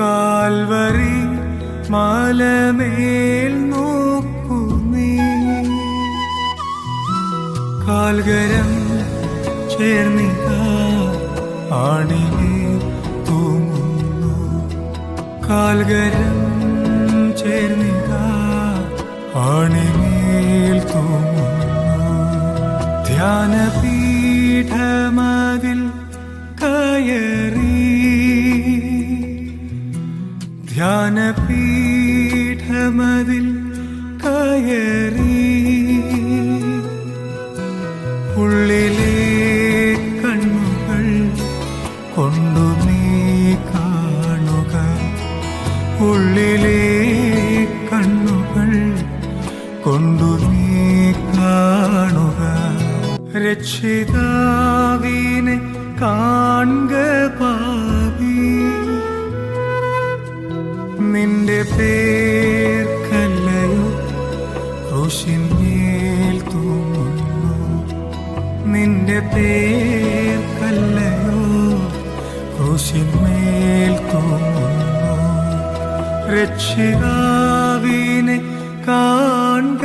Calvary മലമേൽ നോക്കൂ നീ, കാൽകരം ചേർന്നിതാ ആണിമേൽ തൂങ്ങുന്നു, കാൽകരം ചേർന്നിതാ ആണിമേൽ തൂങ്ങുന്നു. ധ്യാനപീഠമതിൽ കയറി, ധ്യാനപീഠമതിൽ കയറി, ഉള്ളിലെ കണ്ണുകൾ കൊണ്ടു നീ കാണുക, ഉള്ളിലെ കണ്ണുകൾ കൊണ്ടു നീ കാണുക. രക്ഷിതാവിനെ കാൺക പാപി, നിന്റെ പേർക്കല്ലയോ ക്രൂശിന്മേൽ തൂങ്ങുന്നു, നിന്റെ പേർക്കല്ലയോ ക്രൂശിന്മേൽ തൂങ്ങുന്നു. രക്ഷിതാവിനെ കാൺക